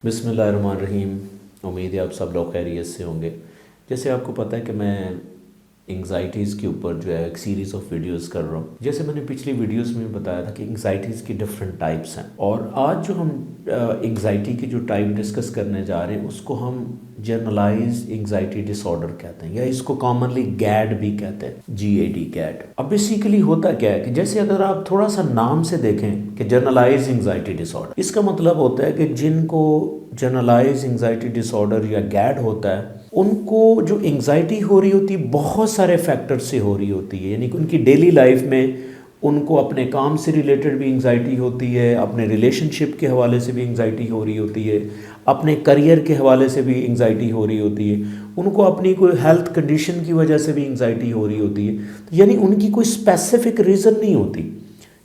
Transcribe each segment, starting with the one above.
बिस्मिल्लाहिर्रहमानिर्रहीम। उम्मीद है आप सब लोग खैरियत से होंगे। जैसे आपको पता है कि मैं एंग्जाइटीज़ के ऊपर जो है एक सीरीज़ ऑफ वीडियोस कर रहा हूँ। जैसे मैंने पिछली वीडियोस में बताया था कि एंग्जाइटीज़ की डिफरेंट टाइप्स हैं, और आज जो हम एंग्जाइटी की जो टाइप डिस्कस करने जा रहे हैं उसको हम जनरलाइज एंग्जाइटी डिसऑर्डर कहते हैं, या इसको कॉमनली गैड भी कहते हैं, GAD गैड। अब बेसिकली होता क्या है कि जैसे अगर आप थोड़ा सा नाम से देखें कि जनरलाइज एंग्जाइटी डिसऑर्डर, इसका मतलब होता है कि जिनको जनरलाइज एंग्जाइटी डिसऑर्डर या गैड होता है उनको जो एंग्जाइटी हो रही होती है बहुत सारे फैक्टर्स से हो रही होती है। यानी कि उनकी डेली लाइफ में उनको अपने काम से रिलेटेड भी एंग्जाइटी होती है, अपने रिलेशनशिप के हवाले से भी एंग्जाइटी हो रही होती है, अपने करियर के हवाले से भी एंग्जाइटी हो रही होती है, उनको अपनी कोई हेल्थ कंडीशन की वजह से भी एंग्जाइटी हो रही होती है। यानी उनकी कोई स्पेसिफिक रीज़न नहीं होती,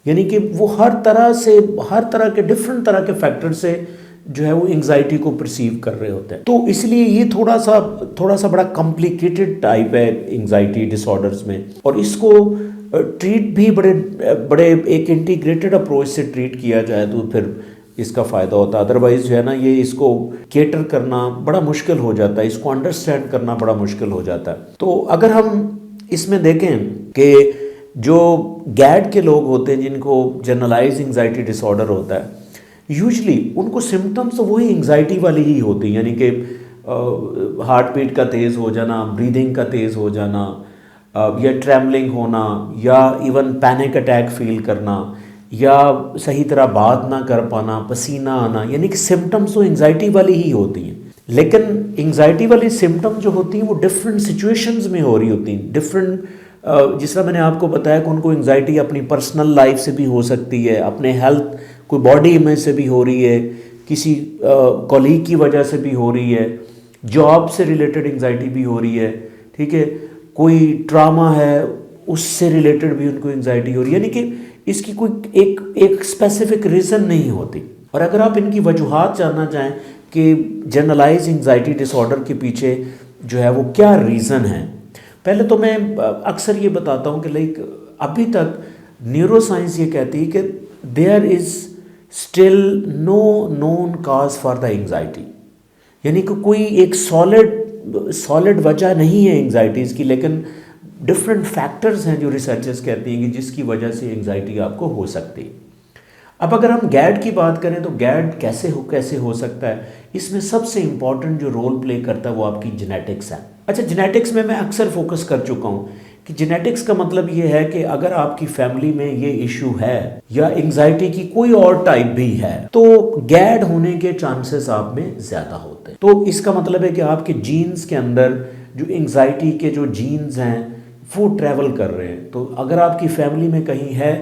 यानी कि वो हर तरह के डिफरेंट तरह के फैक्टर से जो है वो एंग्जाइटी को परसीव कर रहे होते हैं। तो इसलिए ये थोड़ा सा बड़ा कॉम्प्लिकेटेड टाइप है एंग्जाइटी डिसऑर्डर्स में, और इसको ट्रीट भी बड़े एक इंटीग्रेटेड अप्रोच से ट्रीट किया जाए तो फिर इसका फ़ायदा होता है। अदरवाइज़ जो है ना, ये इसको केटर करना बड़ा मुश्किल हो जाता है, इसको अंडरस्टैंड करना बड़ा मुश्किल हो जाता है। तो अगर हम इसमें देखें कि जो गैड के लोग होते हैं जिनको जनरलाइज एंग्जाइटी डिसऑर्डर होता है, यूजली उनको सिम्टम्स वही एंग्जाइटी वाली ही होती हैं। यानी कि हार्ट बीट का तेज़ हो जाना, ब्रीदिंग का तेज़ हो जाना, या ट्रैवलिंग होना, या इवन पैनिक अटैक फील करना, या सही तरह बात ना कर पाना, पसीना आना, यानी कि सिम्टम्स तो एंग्जाइटी वाली ही होती हैं। लेकिन एंग्जाइटी वाली सिम्टम जो होती हैं वो डिफरेंट सिचुएशंस में हो रही होती हैं, डिफरेंट जिस तरह मैंने आपको बताया कि उनको एंग्जाइटी अपनी पर्सनल लाइफ से भी हो सकती है, अपने हेल्थ कोई बॉडी इमेज से भी हो रही है, किसी कॉलीग की वजह से भी हो रही है, जॉब से रिलेटेड एंग्जाइटी भी हो रही है, ठीक है, कोई ट्रामा है उससे रिलेटेड भी उनको एंग्जाइटी हो रही है। यानी कि इसकी कोई एक स्पेसिफिक रीज़न नहीं होती। और अगर आप इनकी वजूहात जानना चाहें कि जनरलाइज एंग्जाइटी डिसऑर्डर के पीछे जो है वो क्या रीज़न है, पहले तो मैं अक्सर ये बताता हूँ कि अभी तक न्यूरोसाइंस ये कहती है कि there is still no known cause for the anxiety. यानी कि कोई एक सॉलिड वजह नहीं है एंग्जाइटीज़ की, लेकिन डिफरेंट फैक्टर्स हैं जो रिसर्चर्स कहती हैं कि जिसकी वजह से एंग्जाइटी आपको हो सकती है। अब अगर हम गैड की बात करें तो गैड कैसे हो सकता है, इसमें सबसे इंपॉर्टेंट जो रोल प्ले करता है वो आपकी जेनेटिक्स है। अच्छा, जेनेटिक्स में मैं अक्सर फोकस कर चुका हूँ कि जेनेटिक्स का मतलब ये है कि अगर आपकी फैमिली में ये इशू है या एंग्जाइटी की कोई और टाइप भी है तो गैड होने के चांसेस आप में ज़्यादा होते हैं। तो इसका मतलब है कि आपके जीन्स के अंदर जो एंग्जाइटी के जो जीन्स हैं वो ट्रैवल कर रहे हैं। तो अगर आपकी फैमिली में कहीं है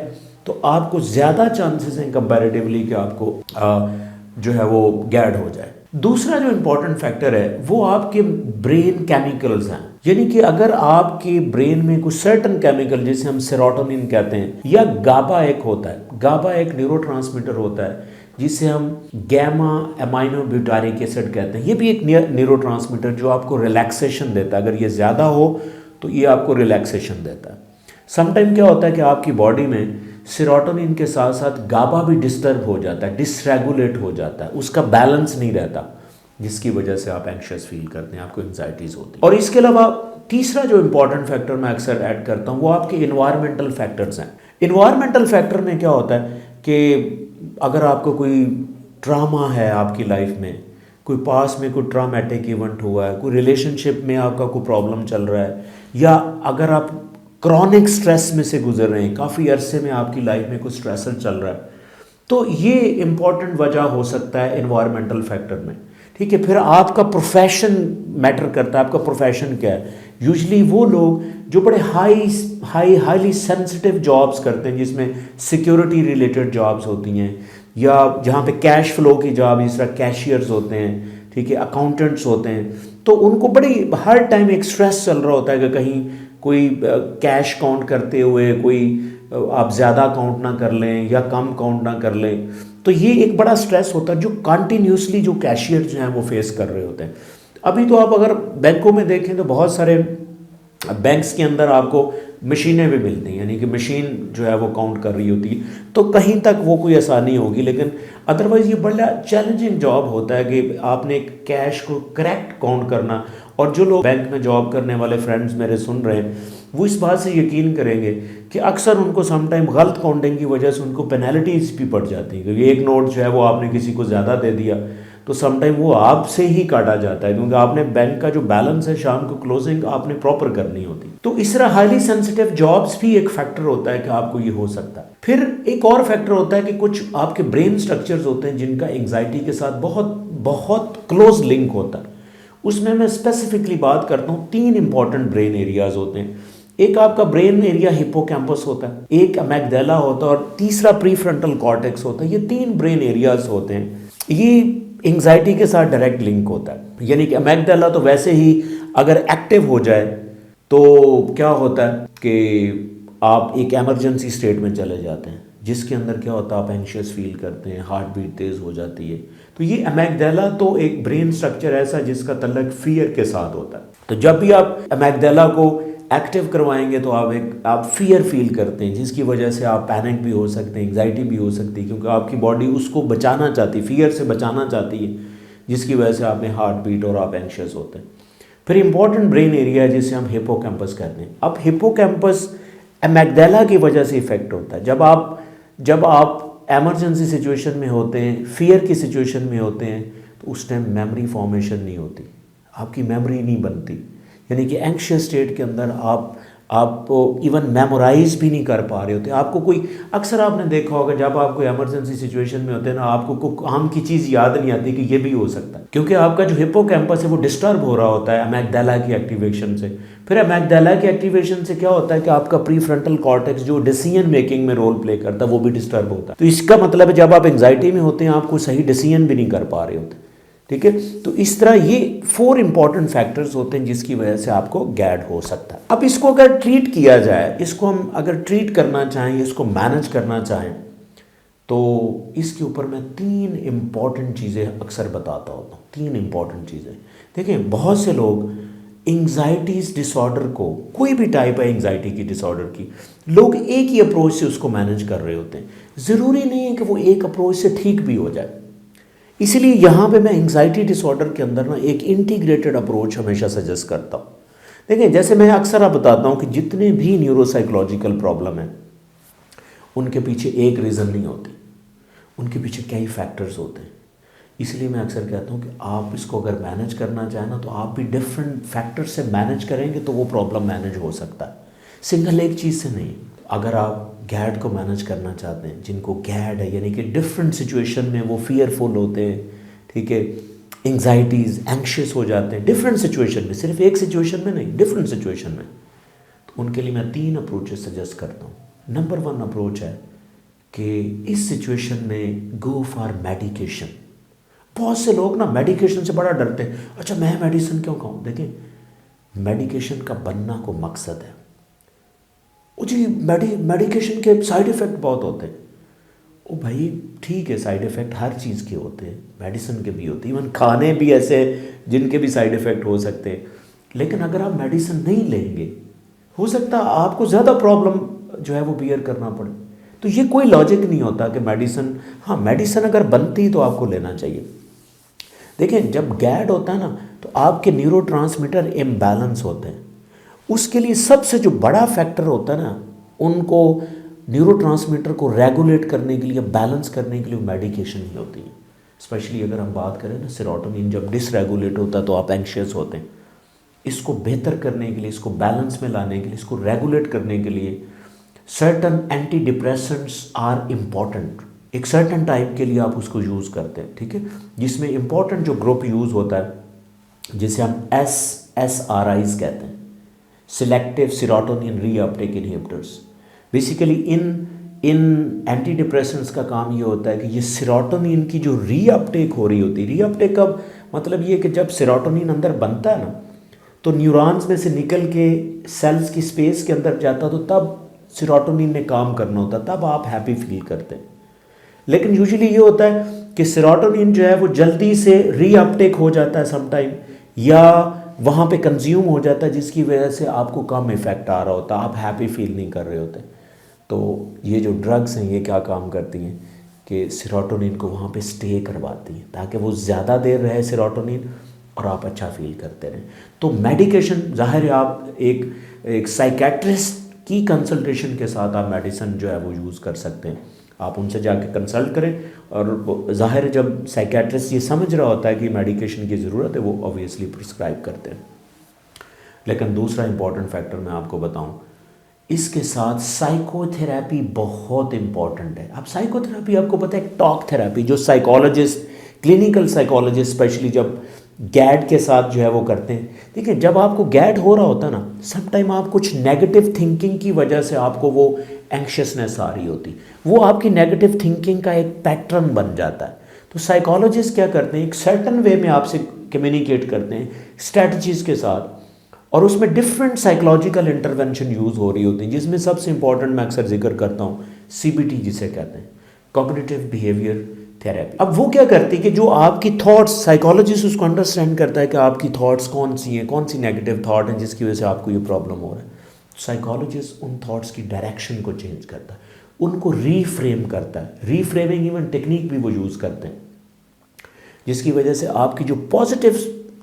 तो आपको ज़्यादा चांसेस हैं कंपैरेटिवली कि आपको जो है वो गैड हो जाए। दूसरा जो इम्पोर्टेंट फैक्टर है वो आपके ब्रेन केमिकल्स हैं। यानी कि अगर आपके ब्रेन में कुछ सर्टन केमिकल जिसे हम सेरोटोनिन कहते हैं, या गाबा एक होता है, गाबा एक न्यूरोट्रांसमीटर होता है जिसे हम गैमा एमाइनो ब्यूटारिक एसिड कहते हैं। ये भी एक न्यूरोट्रांसमीटर जो आपको रिलैक्सेशन देता है। अगर ये ज़्यादा हो तो ये आपको रिलैक्सेशन देता है। समटाइम क्या होता है कि आपकी बॉडी में सेरोटोनिन के साथ साथ गाबा भी डिस्टर्ब हो जाता है, डिसरेगुलेट हो जाता है, उसका बैलेंस नहीं रहता, जिसकी वजह से आप एंग्शियस फील करते हैं, आपको एंग्जाइटीज होती है। और इसके अलावा तीसरा जो इंपॉर्टेंट फैक्टर मैं अक्सर ऐड करता हूँ वो आपके इन्वायरमेंटल फैक्टर्स हैं। इन्वायरमेंटल फैक्टर में क्या होता है कि अगर आपको कोई ट्रामा है आपकी लाइफ में, कोई पास में कोई ट्रामेटिक इवेंट हुआ है, कोई रिलेशनशिप में आपका कोई प्रॉब्लम चल रहा है, या अगर आप क्रॉनिक स्ट्रेस में से गुजर रहे हैं, काफ़ी अरसे में आपकी लाइफ में कुछ स्ट्रेसर चल रहा है, तो ये इम्पॉर्टेंट वजह हो सकता है इन्वायरमेंटल फैक्टर में। ठीक है, फिर आपका प्रोफेशन मैटर करता है। आपका प्रोफेशन क्या है? यूजली वो लोग जो बड़े हाईली सेंसिटिव जॉब्स करते हैं जिसमें सिक्योरिटी रिलेटेड जॉब्स होती हैं, या जहाँ पे कैश फ्लो की जॉब, जिस तरह कैशियर्स होते हैं, ठीक है, अकाउंटेंट्स होते हैं, तो उनको बड़ी हर टाइम एक स्ट्रेस चल रहा होता है कि कहीं कोई कैश काउंट करते हुए कोई आप ज़्यादा काउंट ना कर लें या कम काउंट ना कर लें। तो ये एक बड़ा स्ट्रेस होता है जो कंटिन्यूसली जो कैशियर जो हैं वो फेस कर रहे होते हैं। अभी तो आप अगर बैंकों में देखें तो बहुत सारे बैंक्स के अंदर आपको मशीनें भी मिलती हैं, यानी कि मशीन जो है वो काउंट कर रही होती है, तो कहीं तक वो कोई आसानी होगी। लेकिन अदरवाइज़ ये बड़ा चैलेंजिंग जॉब होता है कि आपने कैश को करेक्ट काउंट करना। और जो लोग बैंक में जॉब करने वाले फ्रेंड्स मेरे सुन रहे हैं, वो इस बात से यकीन करेंगे कि अक्सर उनको समटाइम गलत काउंटिंग की वजह से उनको पेनल्टीज भी पड़ जाती है, क्योंकि एक नोट जो है वो आपने किसी को ज़्यादा दे दिया तो समटाइम वो आपसे ही काटा जाता है, क्योंकि आपने बैंक का जो बैलेंस है शाम को क्लोजिंग आपने प्रॉपर करनी होती। तो इस तरह हाईली सेंसिटिव जॉब्स भी एक फैक्टर होता है कि आपको ये हो सकता है। फिर एक और फैक्टर होता है कि कुछ आपके ब्रेन स्ट्रक्चर्स होते हैं जिनका एंग्जाइटी के साथ बहुत बहुत क्लोज लिंक होता है। उसमें मैं स्पेसिफिकली बात करता हूँ, 3 इंपॉर्टेंट ब्रेन एरियाज होते हैं। एक आपका ब्रेन एरिया हिप्पोकैम्पस होता है, एक अमेगडाला होता है और तीसरा प्रीफ्रंटल कॉर्टेक्स होता है। ये 3 ब्रेन एरियाज होते हैं, ये एंग्जाइटी के साथ डायरेक्ट लिंक होता है। यानी कि अमेगडाला तो वैसे ही अगर एक्टिव हो जाए तो क्या होता है कि आप एक इमरजेंसी स्टेट में चले जाते हैं, जिसके अंदर क्या होता है आप एंशियस फील करते हैं, हार्ट बीट तेज़ हो जाती है। तो ये अमेगडाला तो एक ब्रेन स्ट्रक्चर ऐसा जिसका तल्लक फियर के साथ होता है। तो जब भी आप अमेगडाला को एक्टिव करवाएंगे तो आप फियर फील करते हैं, जिसकी वजह से आप पैनिक भी हो सकते हैं, एंग्जाइटी भी हो सकती है, क्योंकि आपकी बॉडी उसको बचाना चाहती है, फियर से बचाना चाहती है, जिसकी वजह से आप में हार्ट बीट और आप एंशियस होते हैं। फिर इंपॉर्टेंट ब्रेन एरिया जिसे हम हिप्पोकैम्पस कहते हैं। अब हिप्पोकैम्पस अमेगडाला की वजह से इफेक्ट होता है। जब आप एमरजेंसी सिचुएशन में होते हैं, फियर की सिचुएशन में होते हैं, तो उस टाइम मेमोरी फॉर्मेशन नहीं होती, आपकी मेमोरी नहीं बनती। यानी कि एंग्शियस स्टेट के अंदर आप इवन मेमोराइज भी नहीं कर पा रहे होते। आपको कोई, अक्सर आपने देखा होगा जब आप कोई एमरजेंसी सिचुएशन में होते हैं ना, आपको कोई काम की चीज़ याद नहीं आती कि ये भी हो सकता है, क्योंकि आपका जो हिप्पोकैम्पस है वो डिस्टर्ब हो रहा होता है अमेगडाला की एक्टिवेशन से। फिर अमेगडाला की एक्टिवेशन से क्या होता है कि आपका प्रीफ्रंटल कॉर्टेक्स जो डिसीजन मेकिंग में रोल प्ले करता है वो भी डिस्टर्ब होता है। तो इसका मतलब है जब आप एंग्जाइटी में होते हैं आपको सही डिसीजन भी नहीं कर पा रहे होते। ठीक है, तो इस तरह ये 4 इंपॉर्टेंट फैक्टर्स होते हैं जिसकी वजह से आपको गैड हो सकता है। अब इसको अगर ट्रीट किया जाए, इसको हम अगर ट्रीट करना चाहें, इसको मैनेज करना चाहें, तो इसके ऊपर मैं 3 इंपॉर्टेंट चीज़ें अक्सर बताता होता हूँ। 3 इंपॉर्टेंट चीज़ें देखें, बहुत से लोग एंग्जाइटीज डिसऑर्डर को, कोई भी टाइप है एंग्जाइटी की डिसऑर्डर की, लोग एक ही अप्रोच से उसको मैनेज कर रहे होते हैं। ज़रूरी नहीं है कि वो एक अप्रोच से ठीक भी हो जाए। इसीलिए यहाँ पे मैं एंग्जाइटी डिसऑर्डर के अंदर ना एक इंटीग्रेटेड अप्रोच हमेशा सजेस्ट करता हूँ। देखिए, जैसे मैं अक्सर आप बताता हूँ कि जितने भी न्यूरोसाइकोलॉजिकल प्रॉब्लम हैं उनके पीछे एक रीज़न नहीं होती, उनके पीछे कई फैक्टर्स होते हैं। इसलिए मैं अक्सर कहता हूँ कि आप इसको अगर मैनेज करना चाहें ना, तो आप भी डिफरेंट फैक्टर से मैनेज करेंगे तो वो प्रॉब्लम मैनेज हो सकता है, सिंगल एक चीज़ से नहीं। अगर आप गैड को मैनेज करना चाहते हैं, जिनको गैड है यानी कि डिफरेंट सिचुएशन में वो फियरफुल होते हैं, ठीक है, एंग्जाइटीज़ एंग्शियस हो जाते हैं डिफरेंट सिचुएशन में, सिर्फ एक सिचुएशन में नहीं, डिफरेंट सिचुएशन में, तो उनके लिए मैं 3 अप्रोचेस सजेस्ट करता हूँ। नंबर 1 अप्रोच है कि इस सिचुएशन में गो फॉर मेडिकेशन। बहुत से लोग ना मेडिकेशन से बड़ा डरते हैं। अच्छा, मैं मेडिसिन क्यों खाऊं? देखें, मेडिकेशन का बनना को मकसद है। ओ जी, मेडिकेशन के साइड इफ़ेक्ट बहुत होते हैं। ओ भाई ठीक है, साइड इफ़ेक्ट हर चीज़ के होते हैं, मेडिसिन के भी होते हैं, इवन खाने भी ऐसे जिनके भी साइड इफ़ेक्ट हो सकते हैं। लेकिन अगर आप मेडिसिन नहीं लेंगे, हो सकता है आपको ज़्यादा प्रॉब्लम जो है वो बियर करना पड़े। तो ये कोई लॉजिक नहीं होता कि मेडिसिन, हाँ मेडिसिन अगर बनती तो आपको लेना चाहिए। देखें, जब गैड होता है ना, तो आपके न्यूरोट्रांसमीटर इम्बैलेंस होते हैं। उसके लिए सबसे जो बड़ा फैक्टर होता है ना, उनको न्यूरोट्रांसमीटर को रेगुलेट करने के लिए, बैलेंस करने के लिए मेडिकेशन ही होती है। स्पेशली अगर हम बात करें ना, सेरोटोनिन जब डिसरेगुलेट होता है तो आप एंग्शियस होते हैं। इसको बेहतर करने के लिए, इसको बैलेंस में लाने के लिए, इसको रेगुलेट करने के लिए certain anti depressants are important. एक सर्टन टाइप के लिए आप उसको यूज़ करते हैं, ठीक है, जिसमें इम्पॉर्टेंट जो ग्रुप यूज़ होता है जिसे हम SSRIs कहते हैं, selective serotonin reuptake inhibitors. Basically इन एंटी डिप्रेसेंट्स का काम ये होता है कि ये सेरोटोनिन की जो रीअपटेक हो रही होती है, रीअपटेक का मतलब ये कि जब सेरोटोनिन अंदर बनता है ना, तो न्यूरॉन्स में से निकल के सेल्स की स्पेस के अंदर जाता, तो तब सेरोटोनिन ने काम करना होता, तब आप हैप्पी फील करते हैं। लेकिन यूजुअली ये होता है कि सेरोटोनिन जो है वो जल्दी से रीअपटेक हो जाता है समटाइम, या वहाँ पे कंज्यूम हो जाता है, जिसकी वजह से आपको कम इफ़ेक्ट आ रहा होता, आप हैप्पी फील नहीं कर रहे होते। तो ये जो ड्रग्स हैं ये क्या काम करती हैं कि सेरोटोनिन को वहाँ पे स्टे करवाती हैं, ताकि वो ज़्यादा देर रहे सेरोटोनिन और आप अच्छा फील करते रहें। तो मेडिकेशन, ज़ाहिर है आप एक साइकेट्रिस्ट की कंसल्टेशन के साथ आप मेडिसिन जो है वो यूज़ कर सकते हैं। आप उनसे जाके कंसल्ट करें, और ज़ाहिर है जब साइकेट्रिस्ट ये समझ रहा होता है कि मेडिकेशन की ज़रूरत है, वो ऑब्वियसली प्रिस्क्राइब करते हैं। लेकिन दूसरा इंपॉर्टेंट फैक्टर मैं आपको बताऊं, इसके साथ साइकोथेरेपी बहुत इंपॉर्टेंट है। अब साइकोथेरेपी आपको पता है टॉक थेरेपी, जो साइकोलॉजिस्ट, क्लिनिकल साइकोलॉजिस्ट स्पेशली जब गैड के साथ जो है वो करते हैं। देखिए जब आपको गैड हो रहा होता है ना, सम टाइम आप कुछ नेगेटिव थिंकिंग की वजह से आपको वो एंक्शसनेस आ रही होती, वो आपकी नेगेटिव थिंकिंग का एक पैटर्न बन जाता है। तो साइकोलॉजिस्ट क्या करते हैं, एक सर्टन वे में आपसे कम्युनिकेट करते हैं स्ट्रेटजीज़ के साथ, और उसमें डिफरेंट साइकोलॉजिकल इंटरवेंशन यूज़ हो रही होती हैं, जिसमें सबसे इंपॉर्टेंट मैं अक्सर जिक्र करता हूँ CBT जिसे कहते हैं, कॉग्निटिव बिहेवियर थेरेपी। अब वो क्या करती है कि जो आपकी थॉट्स, साइकोलॉजिस्ट उसको अंडरस्टैंड करता है कि आपकी थॉट्स कौन सी हैं, कौन सी नेगेटिव थॉट हैं जिसकी वजह से आपको ये प्रॉब्लम हो रहा है। साइकोलॉजिस्ट उन थॉट्स की डायरेक्शन को चेंज करता है, उनको रीफ्रेम करता है। रीफ्रेमिंग इवन टेक्निक भी वो यूज़ करते हैं, जिसकी वजह से आपकी जो पॉजिटिव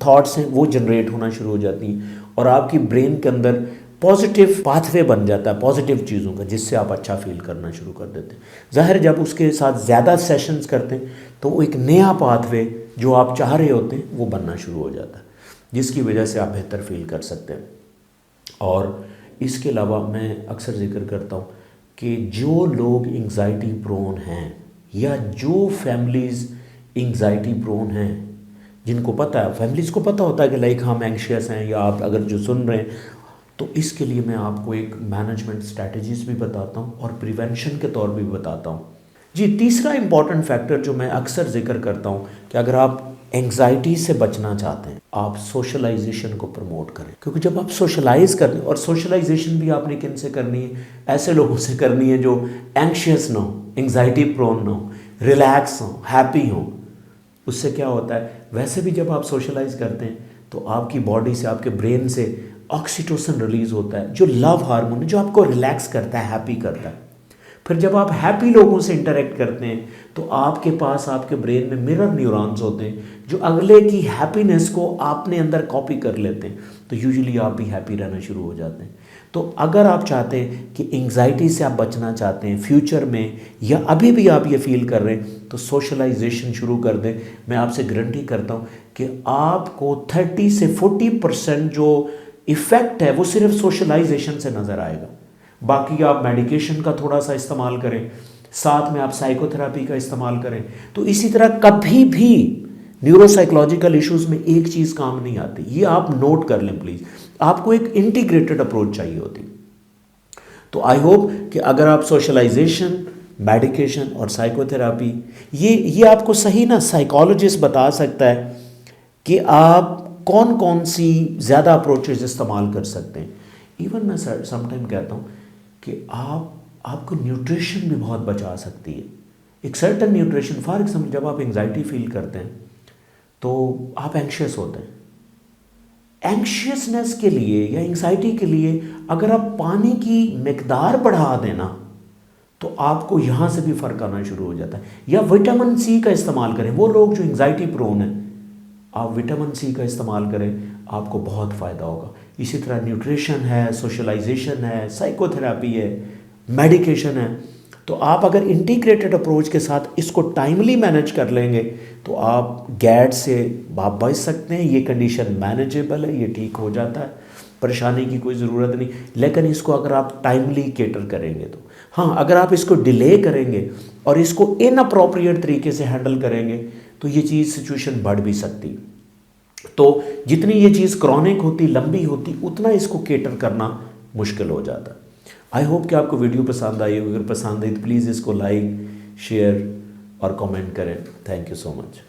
थॉट्स हैं वो जनरेट होना शुरू हो जाती हैं, और आपकी ब्रेन के अंदर पॉजिटिव पाथवे बन जाता है पॉजिटिव चीज़ों का, जिससे आप अच्छा फील करना शुरू कर देते हैं। ज़ाहिर जब उसके साथ ज़्यादा सेशंस करते हैं तो वो एक नया पाथवे जो आप चाह रहे होते हैं वो बनना शुरू हो जाता है, जिसकी वजह से आप बेहतर फील कर सकते हैं। और इसके अलावा मैं अक्सर जिक्र करता हूँ कि जो लोग एंग्जाइटी प्रोन हैं, या जो फैमिलीज़ एंग्जाइटी प्रोन हैं, जिनको पता है, फैमिलीज़ को पता होता है कि लाइक हम एंग्शियस हैं, या आप अगर जो सुन रहे हैं, तो इसके लिए मैं आपको एक मैनेजमेंट स्ट्रैटेजीज़ भी बताता हूँ और प्रिवेंशन के तौर भी बताता हूँ। जी, तीसरा इंपॉर्टेंट फैक्टर जो मैं अक्सर जिक्र करता हूँ कि अगर आप एंग्जाइटी से बचना चाहते हैं, आप सोशलाइजेशन को प्रमोट करें, क्योंकि जब आप सोशलाइज करें, और सोशलाइजेशन भी आपने किन से करनी है, ऐसे लोगों से करनी है जो एंग्शियस ना हो, एंग्जाइटी प्रोन ना हो, रिलैक्स हो, हैप्पी हो। उससे क्या होता है, वैसे भी जब आप सोशलाइज करते हैं तो आपकी बॉडी से, आपके ब्रेन से ऑक्सीटोसिन रिलीज होता है, जो लव हार्मोन है, जो आपको रिलैक्स करता है, हैप्पी करता है। फिर जब आप हैप्पी लोगों से इंटरेक्ट करते हैं तो आपके पास, आपके ब्रेन में मिरर न्यूरॉन्स होते हैं जो अगले की हैप्पीनेस को अपने अंदर कॉपी कर लेते हैं, तो यूजुअली आप भी हैप्पी रहना शुरू हो जाते हैं। तो अगर आप चाहते हैं कि एंग्जाइटी से आप बचना चाहते हैं फ्यूचर में, या अभी भी आप ये फील कर रहे हैं, तो सोशलाइजेशन शुरू कर दें। मैं आपसे गारंटी करता हूँ कि आपको 30 से 40% जो इफ़ेक्ट है वो सिर्फ सोशलाइजेशन से नज़र आएगा। बाकी आप मेडिकेशन का थोड़ा सा इस्तेमाल करें, साथ में आप साइकोथेरेपी का इस्तेमाल करें। तो इसी तरह कभी भी न्यूरोसाइकोलॉजिकल इश्यूज़ में एक चीज़ काम नहीं आती, ये आप नोट कर लें प्लीज़। आपको एक इंटीग्रेटेड अप्रोच चाहिए होती। तो आई होप कि अगर आप सोशलाइजेशन, मेडिकेशन और साइकोथेरेपी, ये आपको सही ना साइकोलॉजिस्ट बता सकता है कि आप कौन कौन सी ज़्यादा अप्रोचेज इस्तेमाल कर सकते हैं। इवन मैं समटाइम कहता हूँ कि आपको न्यूट्रिशन भी बहुत बचा सकती है। एक सर्टन न्यूट्रिशन, फॉर एग्जाम्पल जब आप एंग्जाइटी फील करते हैं तो आप एंग्शियस होते हैं, एंग्शियसनेस के लिए या एंग्जाइटी के लिए अगर आप पानी की मिकदार बढ़ा देना तो आपको यहाँ से भी फ़र्क आना शुरू हो जाता है। या विटामिन सी का इस्तेमाल करें, वो लोग जो एंग्जाइटी प्रोन है, आप विटामिन सी का इस्तेमाल करें, आपको बहुत फ़ायदा होगा। इसी तरह न्यूट्रिशन है, सोशलाइजेशन है, साइकोथेरेपी है, मेडिकेशन है। तो आप अगर इंटीग्रेटेड अप्रोच के साथ इसको टाइमली मैनेज कर लेंगे तो आप गैड से आप बच सकते हैं। ये कंडीशन मैनेजेबल है, ये ठीक हो जाता है, परेशानी की कोई ज़रूरत नहीं। लेकिन इसको अगर आप टाइमली केटर करेंगे तो, हाँ, अगर आप इसको डिले करेंगे और इसको इनअप्रोप्रिएट तरीके से हैंडल करेंगे तो ये चीज़ सिचुएशन बढ़ भी सकती। तो जितनी ये चीज़ क्रॉनिक होती, लंबी होती, उतना इसको केटर करना मुश्किल हो जाता है। आई होप कि आपको वीडियो पसंद आई हो। अगर पसंद आई तो प्लीज़ इसको लाइक, शेयर और कमेंट करें। Thank you so much.